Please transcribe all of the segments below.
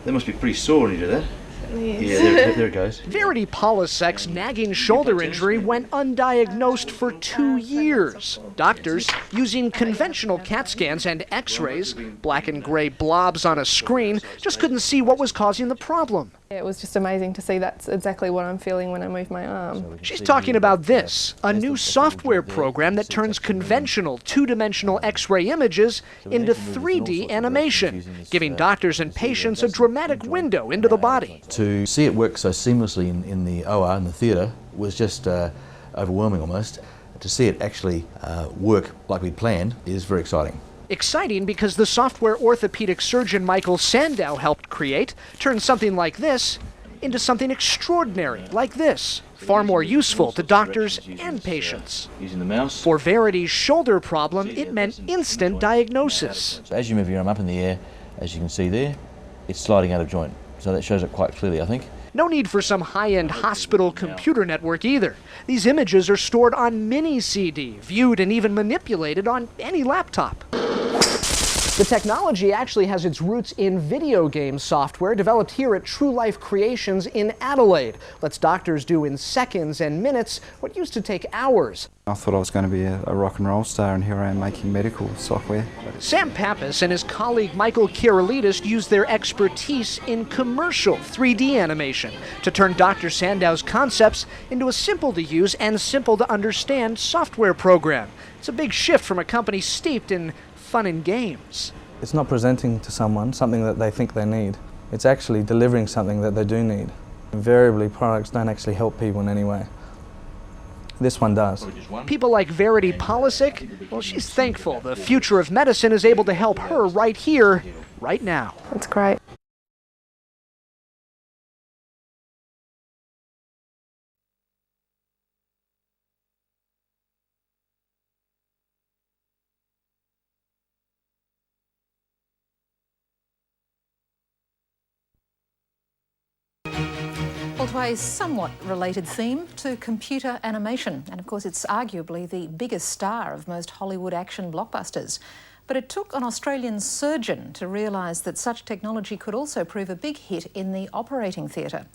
They must be pretty sore when you do that. Yeah, there it goes. Verity Polisek's nagging shoulder injury went undiagnosed for 2 years. Doctors, using conventional CAT scans and x-rays, black and gray blobs on a screen, just couldn't see what was causing the problem. It was just amazing to see that's exactly what I'm feeling when I move my arm. She's talking about this, a new software program that turns conventional two-dimensional x-ray images into 3D animation, giving doctors and patients a dramatic window into the body. To see it work so seamlessly in the OR, in the theatre, was just overwhelming almost. To see it actually work like we planned is very exciting. Exciting because the software orthopedic surgeon Michael Sandow helped create turns something like this into something extraordinary like this, far more useful to doctors and patients. Using the mouse. For Verity's shoulder problem, it meant instant diagnosis. So as you move your arm up in the air, as you can see there, it's sliding out of joint. So that shows it quite clearly, I think. No need for some high-end hospital computer network either. These images are stored on mini CD, viewed and even manipulated on any laptop. The technology actually has its roots in video game software developed here at True Life Creations in Adelaide. Lets doctors do in seconds and minutes what used to take hours. I thought I was going to be a rock and roll star, and here I am making medical software. Sam Pappas and his colleague Michael Kirillidis used their expertise in commercial 3D animation to turn Dr. Sandow's concepts into a simple-to-use and simple-to-understand software program. It's a big shift from a company steeped in fun and games. It's not presenting to someone something that they think they need. It's actually delivering something that they do need. Invariably, products don't actually help people in any way. This one does. People like Verity Polisek, well, she's thankful the future of medicine is able to help her right here, right now. That's great. Well, to a somewhat related theme, to computer animation. And of course, it's arguably the biggest star of most Hollywood action blockbusters. But it took an Australian surgeon to realise that such technology could also prove a big hit in the operating theatre.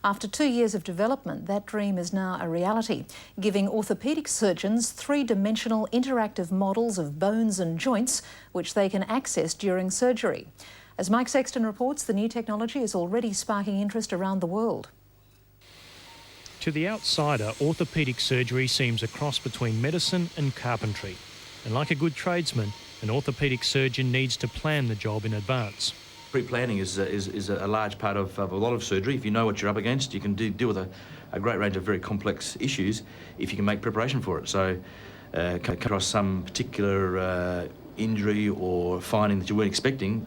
After 2 years of development, that dream is now a reality, giving orthopaedic surgeons three-dimensional interactive models of bones and joints, which they can access during surgery. As Mike Sexton reports, the new technology is already sparking interest around the world. To the outsider, orthopaedic surgery seems a cross between medicine and carpentry. And like a good tradesman, an orthopaedic surgeon needs to plan the job in advance. Pre-planning is a large part of a lot of surgery. If you know what you're up against, you can deal with a great range of very complex issues if you can make preparation for it. So come across some particular injury or finding that you weren't expecting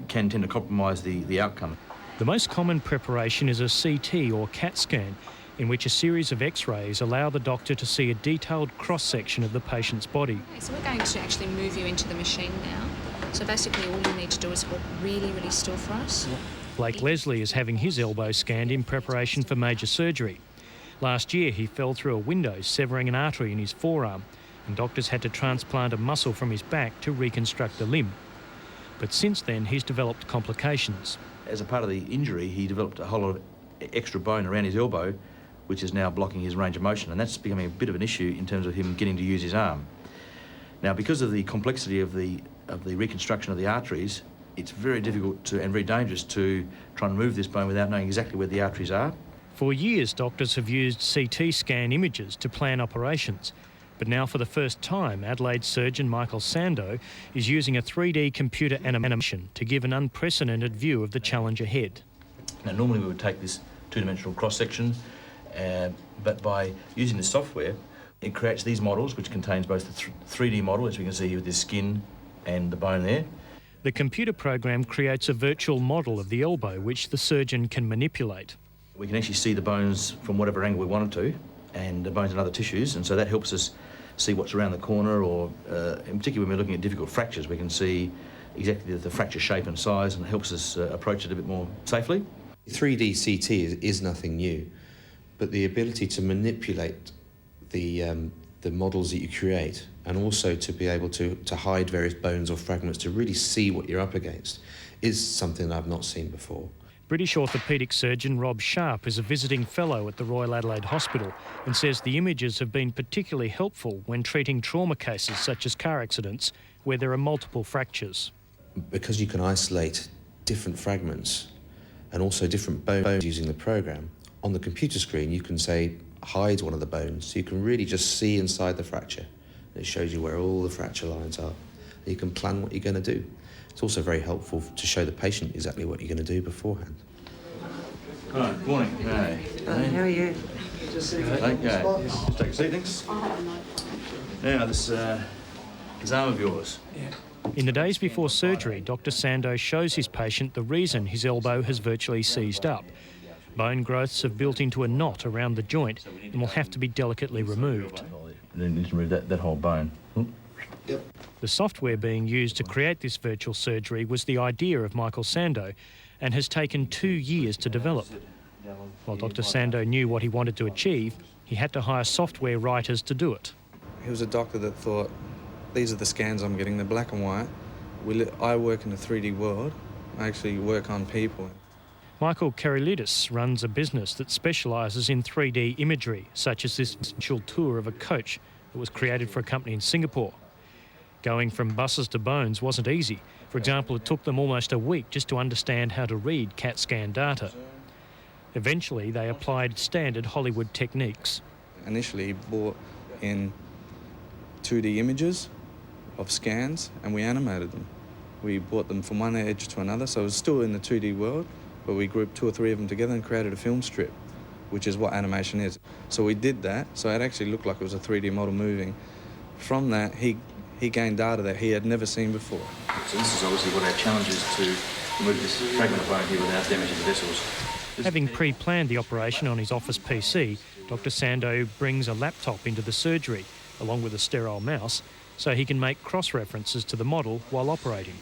can tend to compromise the outcome. The most common preparation is a CT or CAT scan, in which a series of x-rays allow the doctor to see a detailed cross-section of the patient's body. Okay, so we're going to actually move you into the machine now. So basically all you need to do is hold really, really still for us. Blake Leslie is having his elbow scanned in preparation for major surgery. Last year he fell through a window, severing an artery in his forearm, and doctors had to transplant a muscle from his back to reconstruct the limb. But since then he's developed complications. As a part of the injury, he developed a whole lot of extra bone around his elbow, which is now blocking his range of motion, and that's becoming a bit of an issue in terms of him getting to use his arm. Now, because of the complexity of the reconstruction of the arteries, it's very difficult and very dangerous to try and remove this bone without knowing exactly where the arteries are. For years, doctors have used CT scan images to plan operations. But now, for the first time, Adelaide surgeon Michael Sandow is using a 3D computer animation to give an unprecedented view of the challenge ahead. Now, normally we would take this two-dimensional cross-section, but by using the software, it creates these models, which contains both the 3D model, as we can see here with this skin and the bone there. The computer program creates a virtual model of the elbow, which the surgeon can manipulate. We can actually see the bones from whatever angle we want it to, and the bones and other tissues, and so that helps us see what's around the corner, or in particular when we're looking at difficult fractures, we can see exactly the fracture shape and size, and it helps us approach it a bit more safely. 3D CT is nothing new, but the ability to manipulate the models that you create, and also to be able to hide various bones or fragments to really see what you're up against, is something I've not seen before. British orthopaedic surgeon Rob Sharp is a visiting fellow at the Royal Adelaide Hospital and says the images have been particularly helpful when treating trauma cases such as car accidents where there are multiple fractures. Because you can isolate different fragments and also different bones using the program, on the computer screen you can say hide one of the bones, so you can really just see inside the fracture. It shows you where all the fracture lines are. You can plan what you're going to do. It's also very helpful to show the patient exactly what you're going to do beforehand. Hi, good morning. Hey. How are you? Okay, just take a seat, thanks. Now, this arm of yours. In the days before surgery, Dr Sando shows his patient the reason his elbow has virtually seized up. Bone growths have built into a knot around the joint and will have to be delicately removed. And then you need to remove that whole bone. Yep. The software being used to create this virtual surgery was the idea of Michael Sando and has taken 2 years to develop. While Dr Sando knew what he wanted to achieve, he had to hire software writers to do it. He was a doctor that thought, these are the scans I'm getting, they're black and white. I work in a 3D world. I actually work on people. Michael Karilidis runs a business that specialises in 3D imagery, such as this virtual tour of a coach that was created for a company in Singapore. Going from buses to bones wasn't easy. For example, it took them almost a week just to understand how to read CAT scan data. Eventually, they applied standard Hollywood techniques. Initially, brought in 2D images of scans and we animated them. We brought them from one edge to another, so it was still in the 2D world, but we grouped 2 or 3 of them together and created a film strip, which is what animation is. So we did that, so it actually looked like it was a 3D model moving. From that, he gained data that he had never seen before. So this is obviously what our challenge is, to remove this fragment of bone here without damaging the vessels. Having pre-planned the operation on his office PC, Dr Sando brings a laptop into the surgery, along with a sterile mouse, so he can make cross-references to the model while operating.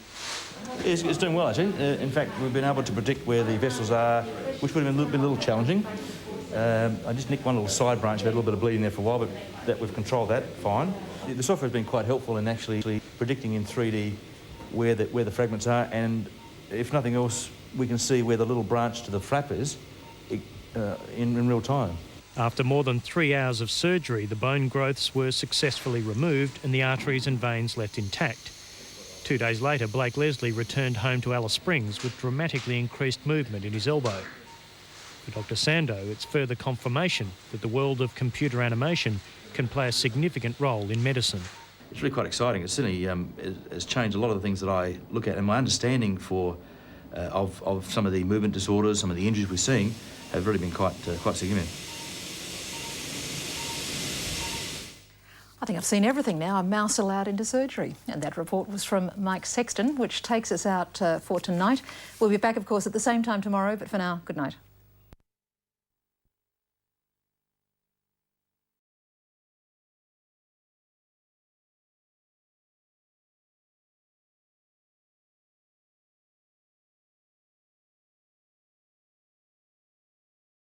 It's doing well, actually. In fact, we've been able to predict where the vessels are, which would have been a little challenging. I just nicked one little side branch, had a little bit of bleeding there for a while, but that we've controlled that fine. The software has been quite helpful in actually predicting in 3D where the fragments are, and if nothing else, we can see where the little branch to the flap is in real time. After more than 3 hours of surgery, the bone growths were successfully removed and the arteries and veins left intact. 2 days later, Blake Leslie returned home to Alice Springs with dramatically increased movement in his elbow. For Dr Sando, it's further confirmation that the world of computer animation can play a significant role in medicine. It's really quite exciting. It certainly has changed a lot of the things that I look at, and my understanding of some of the movement disorders, some of the injuries we're seeing, have really been quite significant. I think I've seen everything now. A mouse allowed into surgery. And that report was from Mike Sexton, which takes us out for tonight. We'll be back, of course, at the same time tomorrow, but for now, good night.